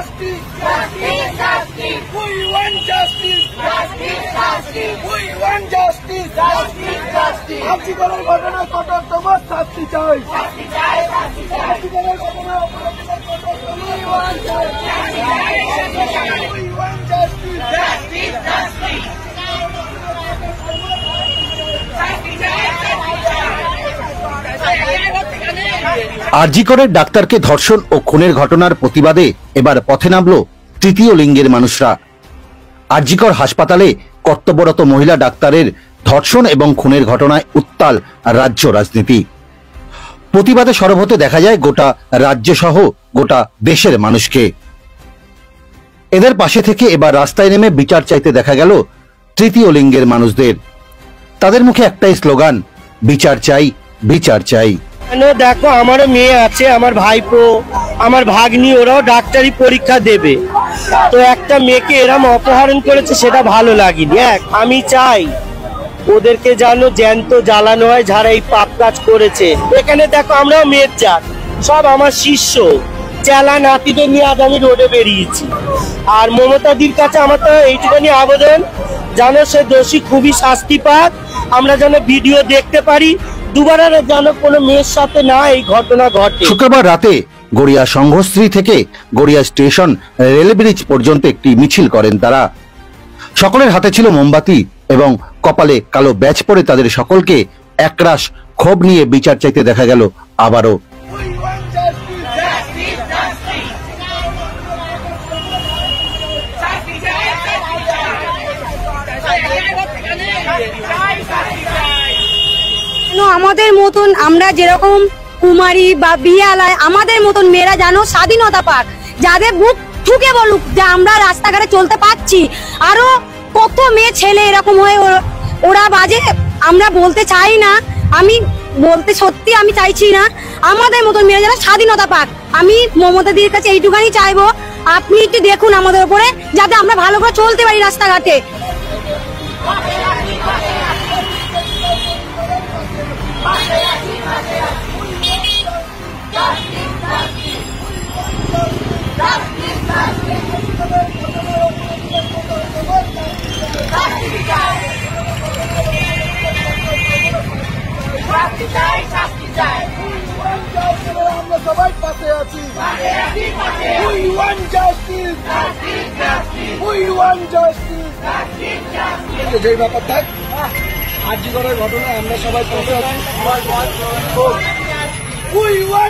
justice. Justice, justice. We want justice. Justice, justice. We want justice. Justice, justice. আর্জিকরের ঘটনায় কঠোরতম শাস্তি চাই। শাস্তি চাই, শাস্তি চাই। আর্জিকরের ঘটনায় অপরাধীদের কঠোরতম We want justice. We want justice. Justice, justice. আরজিকরের ডাক্তারকে ধর্ষণ ও খুনের ঘটনার প্রতিবাদে এবার পথে নামল তৃতীয় লিঙ্গের মানুষরা। আরজিকর হাসপাতালে কর্তব্যরত মহিলা ডাক্তারের ধর্ষণ এবং খুনের ঘটনায় উত্তাল রাজ্য রাজনীতি। প্রতিবাদে সরব হতে দেখা যায় গোটা রাজ্য সহ গোটা দেশের মানুষকে। এদের পাশে থেকে এবার রাস্তায় নেমে বিচার চাইতে দেখা গেল তৃতীয় লিঙ্গের মানুষদের। তাদের মুখে একটাই স্লোগান, বিচার চাই, বিচার চাই। দেখো, আমারও মেয়ে আছে, আমার ভাইপো, আমার ভাগ্নি, ওরাও ডাক্তারি পরীক্ষা দেবে। তো একটা মেয়েকে এরম অপহরণ করেছে, সেটা ভালো লাগেনি। আমি চাই ওদেরকে যেন জ্যান্ত জ্বালানো হয় যারা এই পাপ কাজ করেছে। এখানে দেখো, আমরাও মেয়ের জাত, সব আমার শিষ্য, চেলা নাতিদের নিয়ে আজ আমি রোডে বেরিয়েছি। আর মমতাদির কাছে আমার তো এইটুখানি আবেদন, যেন সে দোষী খুবই শাস্তি পাক, আমরা যেন ভিডিও দেখতে পারি, দুবার আর যেন কোনো মেয়ের সাথে না এই ঘটনা ঘটে। শুক্রবার রাতে গড়িয়া সংঘশ্রী থেকে গড়িয়া স্টেশন রেল ব্রিজ পর্যন্ত একটি মিছিল করেন তারা। সকলের হাতে ছিল মোমবাতি এবং কপালে কালো ব্যাজ পরে তাদের সকলকে একরাশ ক্ষোভ নিয়ে বিচার চাইতে দেখা গেল আবারও। আমাদের মতন আমরা যেরকম কুমারী বা বিয়ালায়, আমাদের মতন মেয়েরা যেন স্বাধীনতা পাক, যাদের বুক ঠুকে বলুক যে আমরা রাস্তাঘাটে চলতে পারছি। আরো কত মেয়ে ছেলে এরকম হয়ে ওরা বাজে, আমরা বলতে চাই না, আমি বলতে সত্যি আমি চাইছি না, আমাদের মতন মেয়েরা যেন স্বাধীনতা পাক। আমি মমতাদির কাছে এইটুখানি চাইবো, আপনি একটু দেখুন আমাদের উপরে, যাতে আমরা ভালো করে চলতে পারি রাস্তাঘাটে। আমরা সবাই পাশে আছি। We want justice. We want justice. যেই ব্যাপার থাক, আর্জিকরের ঘটনায় আমরা সবাই পাশে আছি। We want